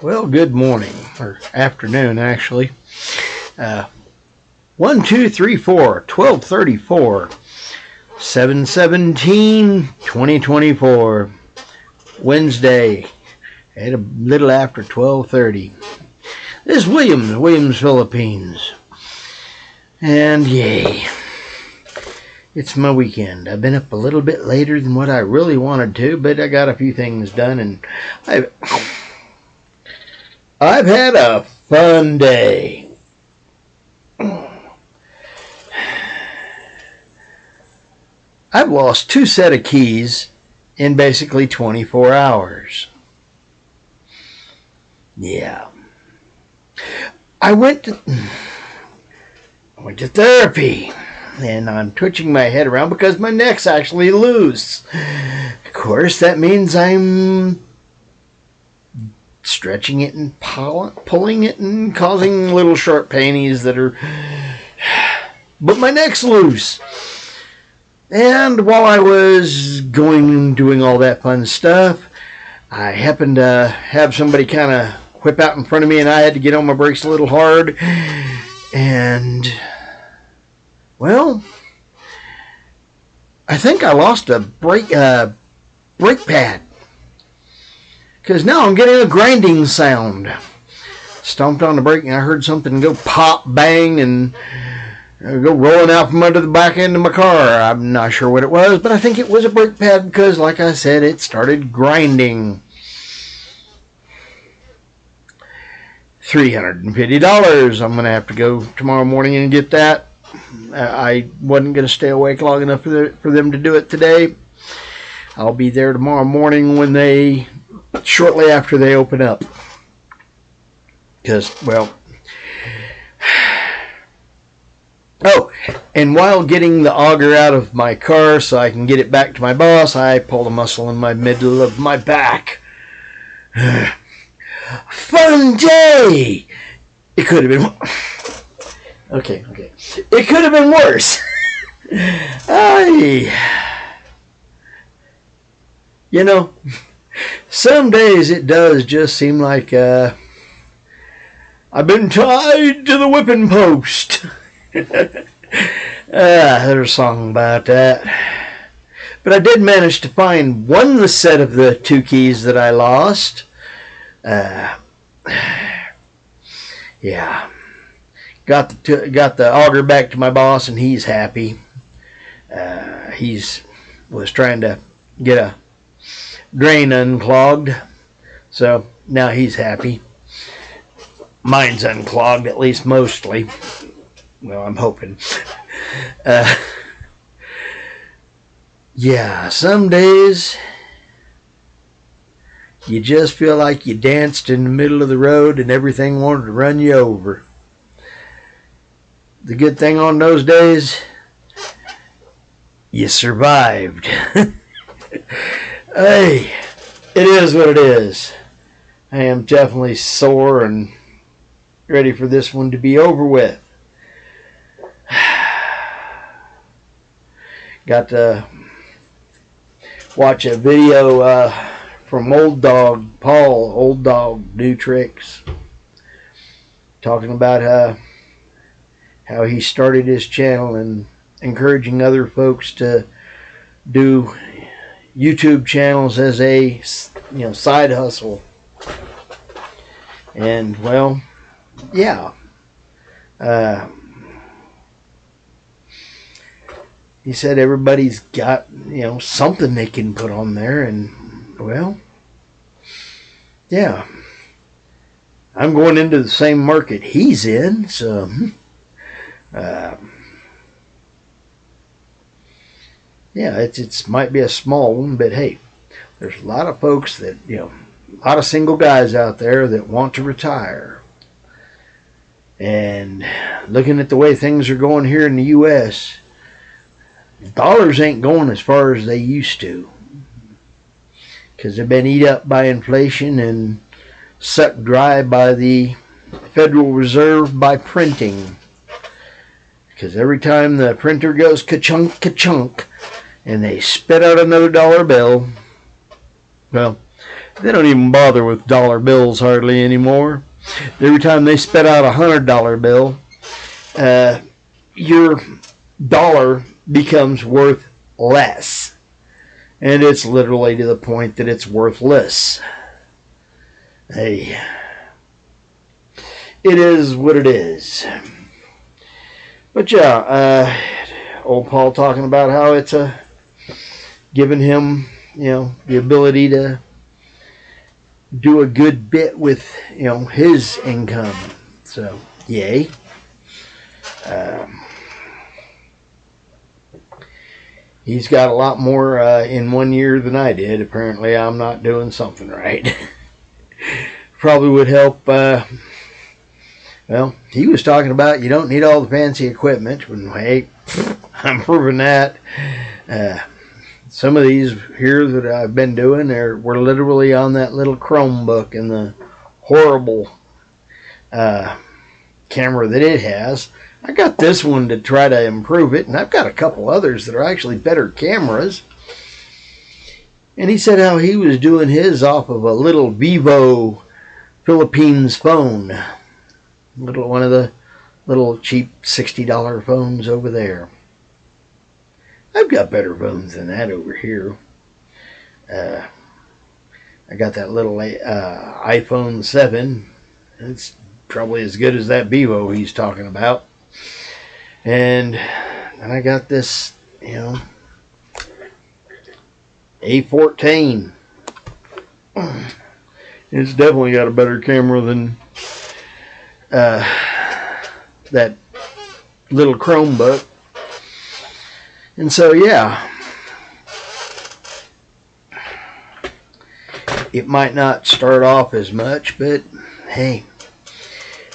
Well, good morning, or afternoon, actually. 1, 2, 3, 4, 12:34, 7/17/2024, Wednesday, at a little after 12:30. This is Williams, Philippines. And yay, it's my weekend. I've been up a little bit later than what I really wanted to, but I got a few things done, and I've had a fun day. I've lost 2 sets of keys in basically 24 hours. Yeah. I went to therapy, and I'm twitching my head around because my neck's actually loose. Of course, that means I'm stretching it and pulling it and causing little sharp painies that are... But my neck's loose. And while I was doing all that fun stuff, I happened to have somebody kind of whip out in front of me, and I had to get on my brakes a little hard. And, well, I think I lost a brake pad. Because now I'm getting a grinding sound. Stomped on the brake and I heard something go pop, bang, and go rolling out from under the back end of my car. I'm not sure what it was, but I think it was a brake pad because, like I said, it started grinding. $350. I'm going to have to go tomorrow morning and get that. I wasn't going to stay awake long enough for them to do it today. I'll be there tomorrow morning shortly after they open up. Because, well... Oh, and while getting the auger out of my car so I can get it back to my boss, I pulled a muscle in my middle of my back. Fun day! It could have been... Okay. It could have been worse. Some days it does just seem like I've been tied to the whipping post. There's a song about that. But I did manage to find one set of the 2 keys that I lost. Yeah. Got the auger back to my boss, and he's happy. Was trying to get a drain unclogged, so now he's happy. Mine's unclogged, at least mostly. Well, I'm hoping. Yeah, some days you just feel like you danced in the middle of the road and everything wanted to run you over. The good thing on those days, you survived. Hey, it is what it is. I am definitely sore and ready for this one to be over with. Got to watch a video from Old Dog Paul, Old Dog New Tricks, talking about how he started his channel and encouraging other folks to do YouTube channels as a side hustle. And, well, yeah. He said everybody's got, something they can put on there, and, well, yeah. I'm going into the same market he's in, so, yeah, it might be a small one, but hey, there's a lot of folks that, a lot of single guys out there that want to retire. And looking at the way things are going here in the U.S., dollars ain't going as far as they used to, because they've been eat up by inflation and sucked dry by the Federal Reserve by printing. Because every time the printer goes ka-chunk, ka-chunk, and they spit out another dollar bill, well, They don't even bother with dollar bills hardly anymore. Every time they spit out $100 bill, your dollar becomes worth less. And it's literally to the point that it's worthless. Hey, it is what it is. But yeah, old Paul talking about how it's giving him, the ability to do a good bit with, his income. So, yay. He's got a lot more in 1 year than I did. Apparently, I'm not doing something right. Probably would help. Well, he was talking about you don't need all the fancy equipment. Hey, I'm proving that. Some of these here that I've been doing, we're literally on that little Chromebook and the horrible camera that it has. I got this one to try to improve it, and I've got a couple others that are actually better cameras. And he said how he was doing his off of a little Vivo Philippines phone. One of the little cheap $60 phones over there. I've got better phones than that over here. I got that little iPhone 7. It's probably as good as that Vivo he's talking about. And I got this, A14. It's definitely got a better camera than that little Chromebook. And so, yeah, it might not start off as much, but hey,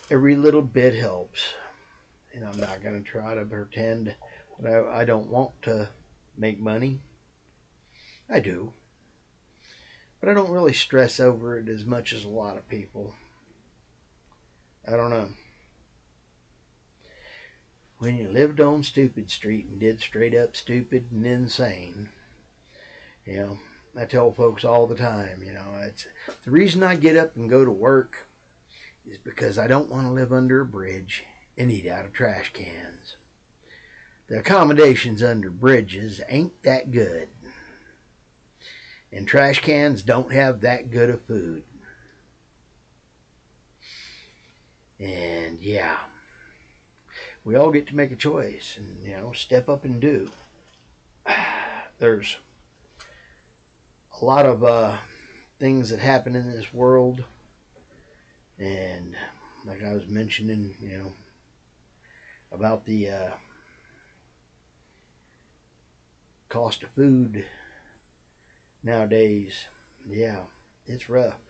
every little bit helps. And I'm not going to try to pretend that I don't want to make money. I do. But I don't really stress over it as much as a lot of people. I don't know. When you lived on Stupid Street and did straight up stupid and insane, I tell folks all the time, it's the reason I get up and go to work is because I don't want to live under a bridge and eat out of trash cans. The accommodations under bridges ain't that good. And trash cans don't have that good of food. And yeah, we all get to make a choice and, step up and do. There's a lot of things that happen in this world. And like I was mentioning, about the cost of food nowadays. Yeah, it's rough.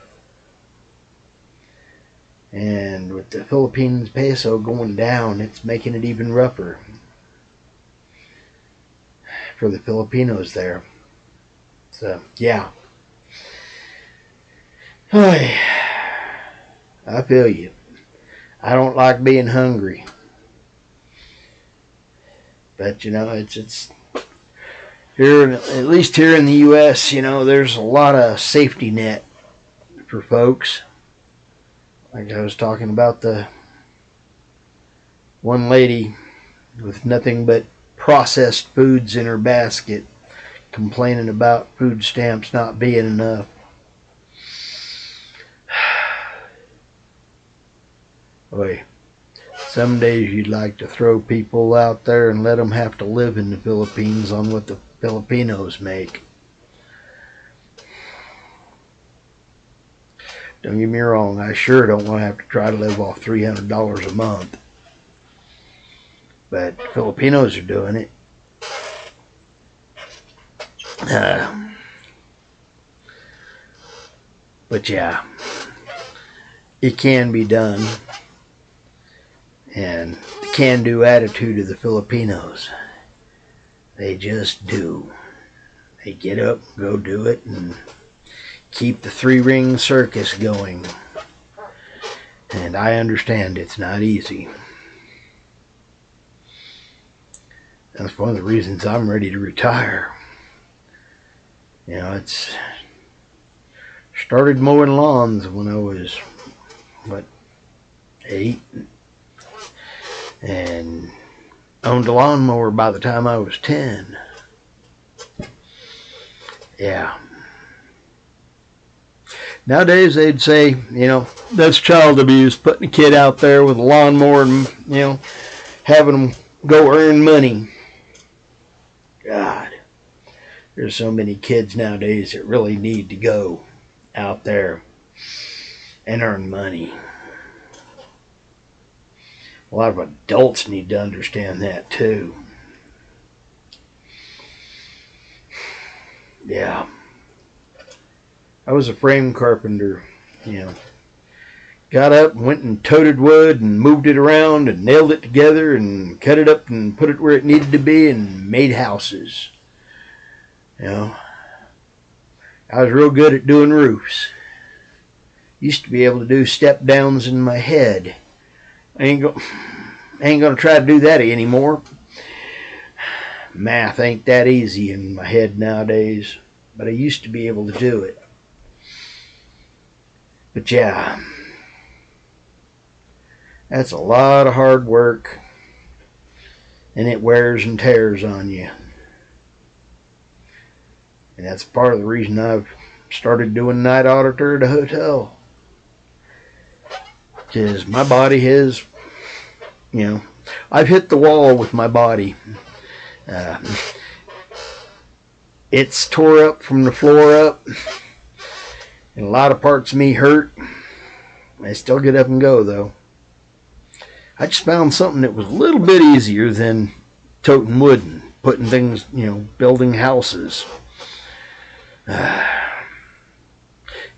And with the Philippines peso going down, it's making it even rougher for the Filipinos there. So, yeah. I feel you. I don't like being hungry. But, it's here, at least here in the U.S., there's a lot of safety net for folks. Like I was talking about the one lady with nothing but processed foods in her basket, complaining about food stamps not being enough. Boy, some days you'd like to throw people out there and let them have to live in the Philippines on what the Filipinos make. Don't get me wrong, I sure don't want to have to try to live off $300 a month. But Filipinos are doing it. But yeah, it can be done. And the can-do attitude of the Filipinos, they just do. They get up, go do it, and keep the three-ring circus going. And I understand it's not easy. That's one of the reasons I'm ready to retire. It's Started mowing lawns when I was, what, 8, and owned a lawnmower by the time I was 10. Yeah. Nowadays they'd say, that's child abuse, putting a kid out there with a lawnmower and, having them go earn money. God, there's so many kids nowadays that really need to go out there and earn money. A lot of adults need to understand that too. Yeah. I was a frame carpenter, Got up and went and toted wood and moved it around and nailed it together and cut it up and put it where it needed to be and made houses. I was real good at doing roofs. Used to be able to do step downs in my head. I ain't gonna try to do that anymore. Math ain't that easy in my head nowadays, but I used to be able to do it. But yeah, that's a lot of hard work, and it wears and tears on you. And that's part of the reason I've started doing night auditor at a hotel. Because my body has, I've hit the wall with my body. It's tore up from the floor up, and a lot of parts of me hurt. I still get up and go, though. I just found something that was a little bit easier than toting wood and putting things, building houses.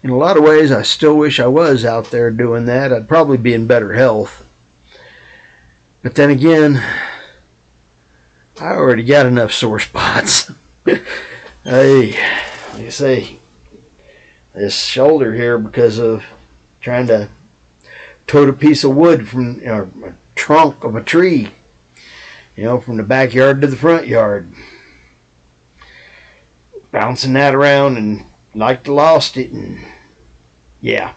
In a lot of ways, I still wish I was out there doing that. I'd probably be in better health. But then again, I already got enough sore spots. Hey, like I say, this shoulder here, because of trying to tote a piece of wood from a trunk of a tree, from the backyard to the front yard. Bouncing that around and like to lost it, and yeah.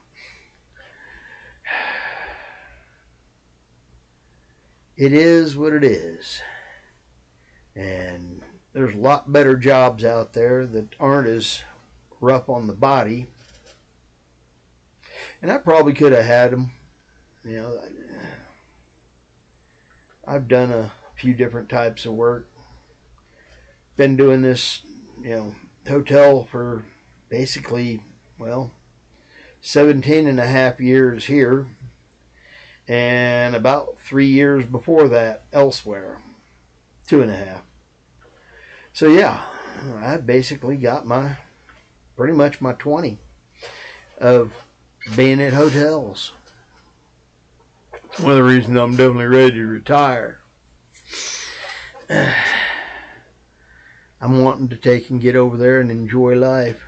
It is what it is. And there's a lot better jobs out there that aren't as rough on the body. And I probably could have had them. I've done a few different types of work. Been doing this, hotel for basically, 17 and a half years here. And about 3 years before that elsewhere. 2.5. So yeah, I basically got pretty much my 20 of being at hotels. One of the reasons I'm definitely ready to retire. I'm wanting to take and get over there and enjoy life.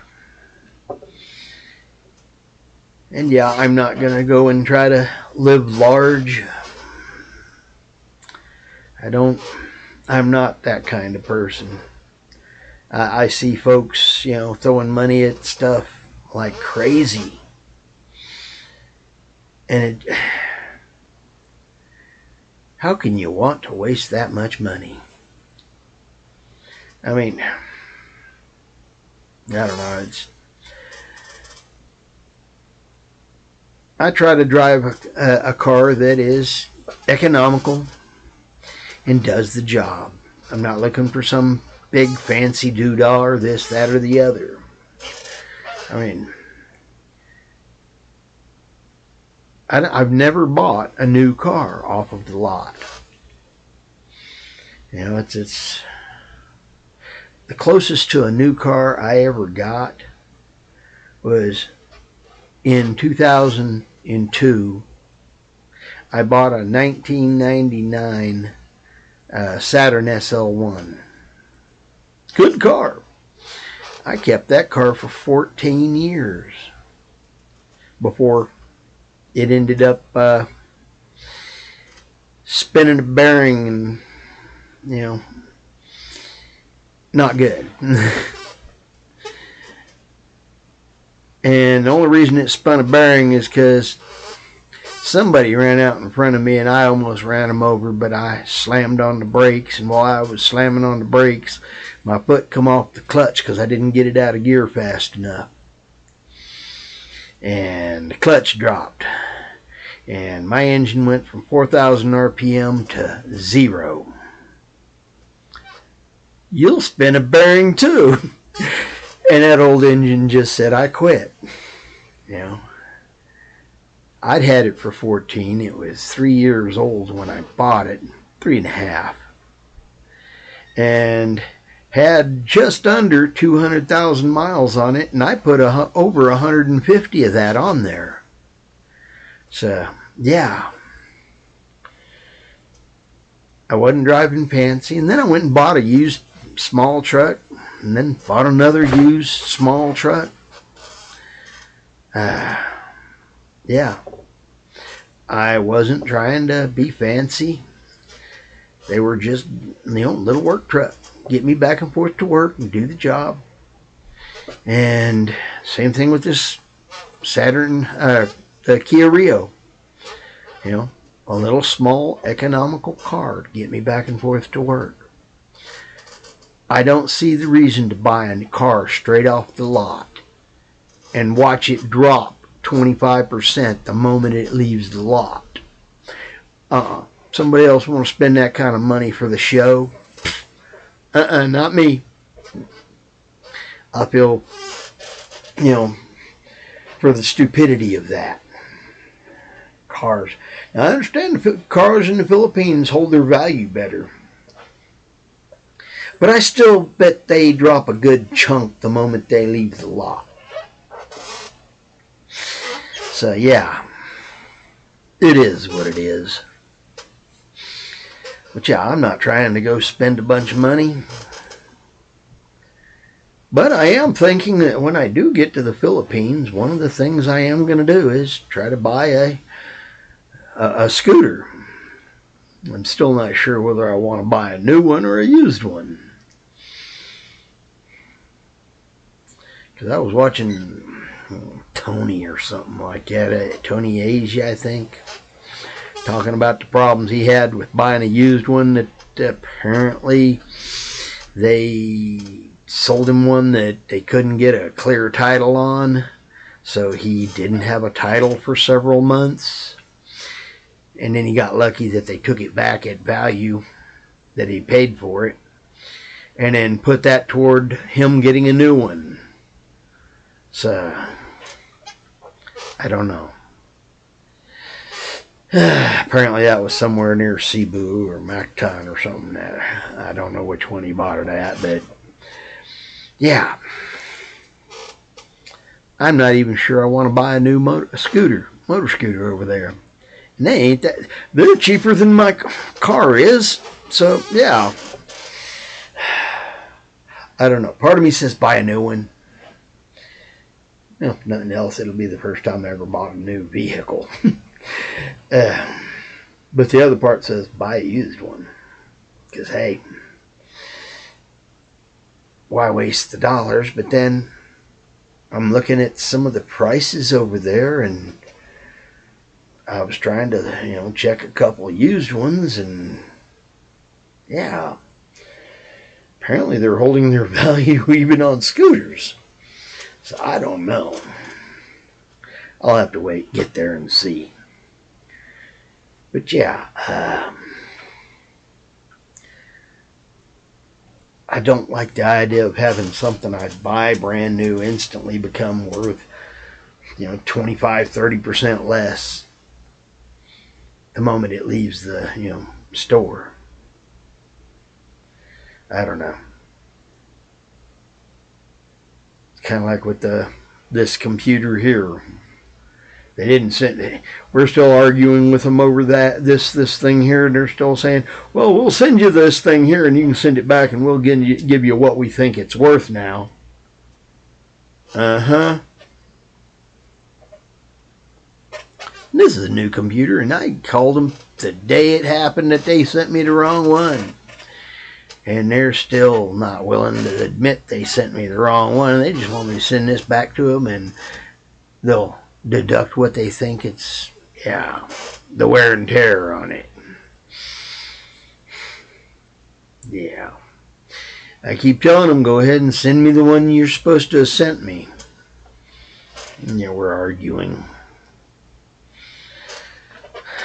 And yeah, I'm not going to go and try to live large. I'm not that kind of person. I see folks, throwing money at stuff like crazy. And how can you want to waste that much money? I mean, I don't know. I try to drive a car that is economical and does the job. I'm not looking for some big fancy doodah or this, that, or the other. I mean, I've never bought a new car off of the lot. It's the closest to a new car I ever got was in 2002. I bought a 1999 Saturn SL1. Good car. I kept that car for 14 years before it ended up spinning a bearing and, not good. And the only reason it spun a bearing is because somebody ran out in front of me and I almost ran him over, but I slammed on the brakes, and while I was slamming on the brakes, my foot come off the clutch because I didn't get it out of gear fast enough. And the clutch dropped. And my engine went from 4,000 RPM to 0. You'll spin a bearing too. And that old engine just said, I quit. You know, I'd had it for 14. It was 3 years old when I bought it, 3.5. And had just under 200,000 miles on it, and I put over 150 of that on there. So, yeah. I wasn't driving fancy, and then I went and bought a used small truck, and then bought another used small truck. Yeah. I wasn't trying to be fancy. They were just, little work truck. Get me back and forth to work and do the job. And same thing with this Saturn, the Kia Rio. A little small economical car to get me back and forth to work. I don't see the reason to buy a car straight off the lot and watch it drop 25% the moment it leaves the lot. Somebody else want to spend that kind of money for the show? Not me. I feel, for the stupidity of that. Cars. Now, I understand the cars in the Philippines hold their value better. But I still bet they drop a good chunk the moment they leave the lot. So, yeah. It is what it is. But yeah, I'm not trying to go spend a bunch of money. But I am thinking that when I do get to the Philippines, one of the things I am going to do is try to buy a scooter. I'm still not sure whether I want to buy a new one or a used one. Because I was watching Tony or something like that, Tony Asia, I think, talking about the problems he had with buying a used one, that apparently they sold him one that they couldn't get a clear title on, so he didn't have a title for several months. And then he got lucky that they took it back at value that he paid for it, and then put that toward him getting a new one. So, I don't know. Apparently that was somewhere near Cebu or Mactan or something. I don't know which one he bought it at, but yeah. I'm not even sure I want to buy a new motor scooter over there. And they ain't that. They're cheaper than my car is. So, yeah. I don't know. Part of me says buy a new one. If nothing else, it'll be the first time I ever bought a new vehicle. But the other part says buy a used one. Because, hey, why waste the dollars? But then I'm looking at some of the prices over there, and I was trying to, check a couple of used ones, and yeah, apparently they're holding their value even on scooters. So I don't know. I'll have to wait, get there and see. But yeah, I don't like the idea of having something I buy brand new instantly become worth, 25-30% less the moment it leaves the, store. I don't know. Kind of like with this computer here. They didn't send it. We're still arguing with them over this thing here, and they're still saying, well, we'll send you this thing here and you can send it back and we'll give you what we think it's worth now. This is a new computer, and I called them the day it happened that they sent me the wrong one. And they're still not willing to admit they sent me the wrong one. They just want me to send this back to them, and they'll deduct what they think it's, yeah, the wear and tear on it. Yeah. I keep telling them, go ahead and send me the one you're supposed to have sent me. And yeah, we're arguing.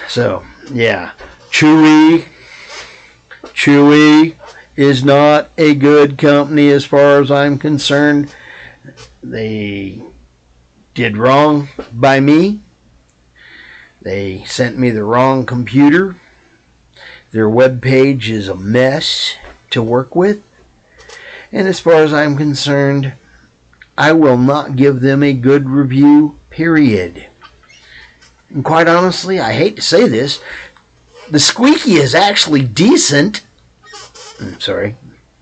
So, yeah. Chewy is not a good company as far as I'm concerned. They did wrong by me. They sent me the wrong computer. Their web page is a mess to work with. And as far as I'm concerned, I will not give them a good review, period. And quite honestly, I hate to say this, the squeaky is actually decent. I'm sorry,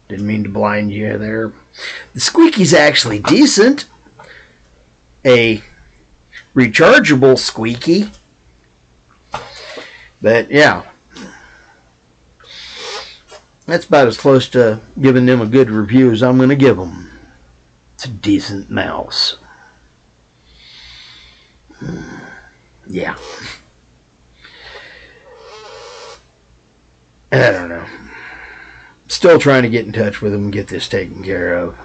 didn't mean to blind you there. The squeaky's actually decent. A rechargeable squeaky. But yeah, that's about as close to giving them a good review as I'm going to give them. It's a decent mouse. Yeah. I don't know. Still trying to get in touch with them and get this taken care of.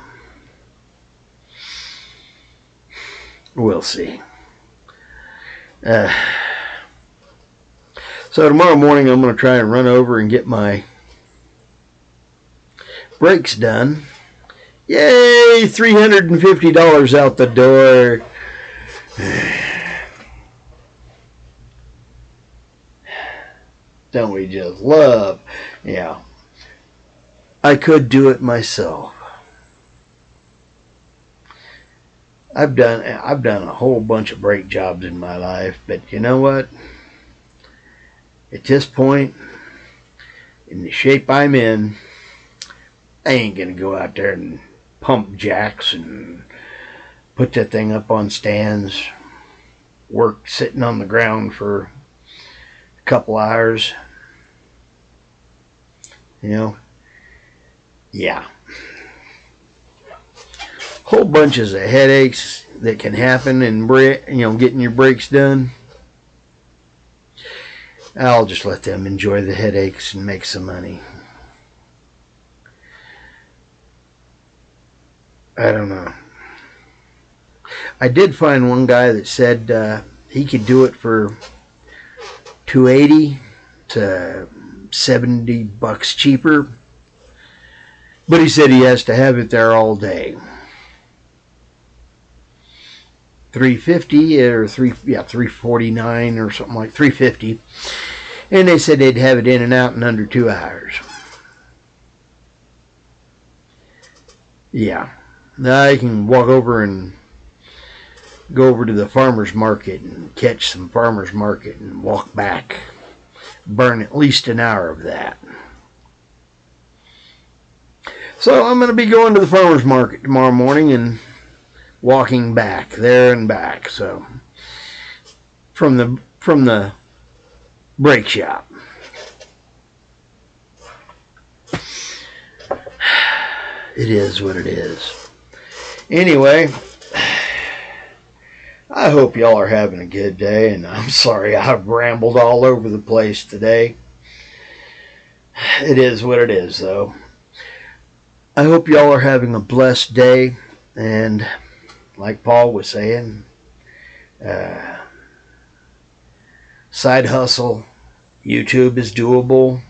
We'll see. So tomorrow morning I'm going to try and run over and get my brakes done. Yay! $350 out the door. Don't we just love? Yeah. I could do it myself. I've done a whole bunch of brake jobs in my life, but you know what? At this point, in the shape I'm in, I ain't gonna go out there and pump jacks and put that thing up on stands, work sitting on the ground for a couple hours. You know? Yeah. Whole bunches of headaches that can happen in getting your brakes done. I'll just let them enjoy the headaches and make some money. I don't know. I did find one guy that said he could do it for $280 to $70 cheaper, but he said he has to have it there all day. $350 or $349 or something like $350, and they said they'd have it in and out in under 2 hours. Yeah. Now I can walk over and go over to the farmer's market and catch some farmer's market and walk back. Burn at least an hour of that. So I'm going to be going to the farmer's market tomorrow morning and walking back there and back. So from the brake shop. It is what it is. Anyway, I hope y'all are having a good day, and I'm sorry I've rambled all over the place today. It is what it is, though. I hope y'all are having a blessed day, and like Paul was saying, side hustle, YouTube is doable,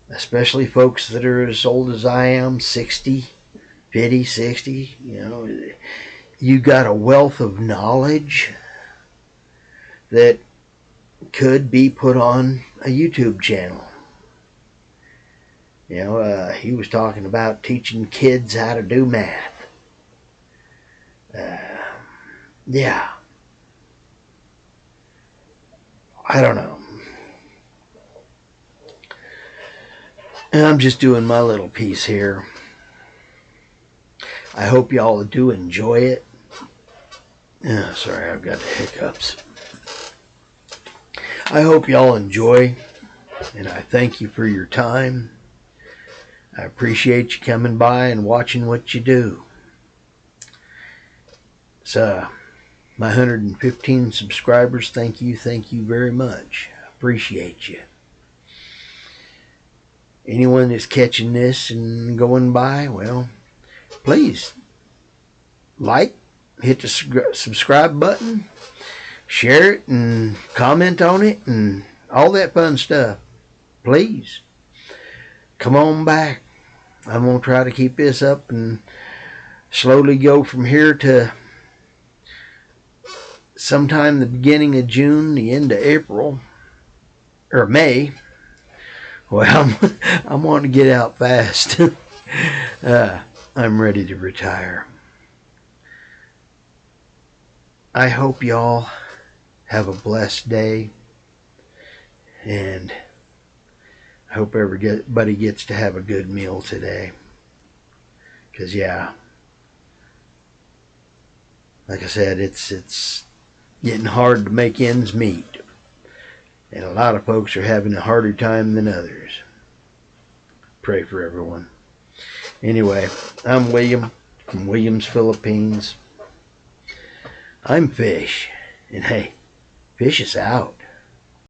especially folks that are as old as I am, 60, 50, 60, you got a wealth of knowledge that could be put on a YouTube channel. He was talking about teaching kids how to do math. Yeah. I don't know. And I'm just doing my little piece here. I hope y'all do enjoy it. Sorry, I've got the hiccups. I hope y'all enjoy, and I thank you for your time. I appreciate you coming by and watching what you do. So, My 115 subscribers, thank you very much. Appreciate you. Anyone that's catching this and going by, well, please like, hit the subscribe button, share it, and comment on it, and all that fun stuff. Please, come on back. I'm going to try to keep this up and slowly go from here to sometime the beginning of June, the end of April, or May. Well, I'm wanting to get out fast. I'm ready to retire. I hope y'all have a blessed day, and I hope everybody gets to have a good meal today. Because, yeah, like I said, it's getting hard to make ends meet. And a lot of folks are having a harder time than others. Pray for everyone. Anyway, I'm William from Williams, Philippines. I'm Fish. And hey, Fish is out.